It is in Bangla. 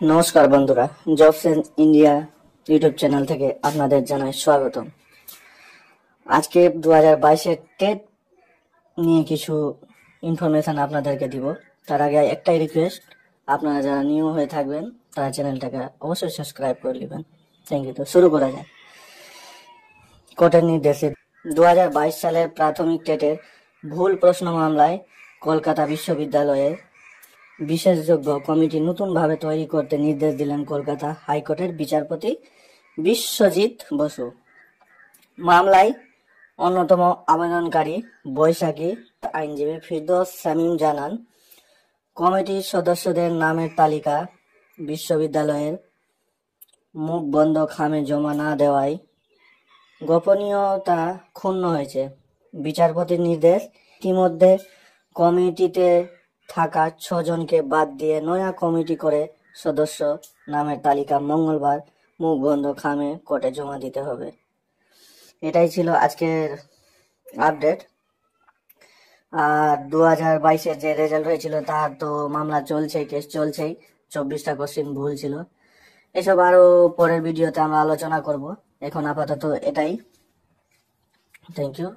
নমস্কার বন্ধুরা, jobs in India YouTube channel থেকে আপনাদের জানাই স্বাগতম। আজকে 2022-এর টেট নিয়ে কিছু ইনফরমেশন আপনাদেরকে দিব। তার আগে একটাই রিকোয়েস্ট, আপনারা যারা নিউ হয়ে থাকবেন তারা চ্যানেলটাকে অবশ্যই সাবস্ক্রাইব করে নেবেন। Thank you. তো শুরু করা যায়। কোর্টের নির্দেশে 2022 সালের প্রাথমিক টেটের ভুল প্রশ্ন মামলায় কলকাতা বিশ্ববিদ্যালয়ের বিশেষজ্ঞ কমিটি নতুনভাবে তৈরি করতে নির্দেশ দিলেন কলকাতা হাইকোর্টের বিচারপতি বিশ্বজিৎ বসু। মামলায় অন্যতম আবেদনকারী বৈশাখী আইনজীবী ফিরদৌস শামীম জানান, কমিটির সদস্যদের নামের তালিকা বিশ্ববিদ্যালয়ের মুখ বন্ধ খামে জমা না দেওয়ায় গোপনীয়তা ক্ষুণ্ণ হয়েছে। বিচারপতির নির্দেশ, ইতিমধ্যে কমিটিতে থাকা 6 জনকে বাদ দিয়ে নয়া কমিটি করে সদস্য নামের তালিকা মঙ্গলবার মুখ বন্ধ খামে কোর্টে জমা দিতে হবে। এটাই ছিল আজকের আপডেট। আর 2022-এর যে রেজাল্ট হয়েছিল তার তো মামলা চলছেই, কেস চলছেই। 24টা কোশ্চেন ভুল ছিল। এসব আরো পরের ভিডিওতে আমরা আলোচনা করব। এখন আপাতত এটাই। Thank you.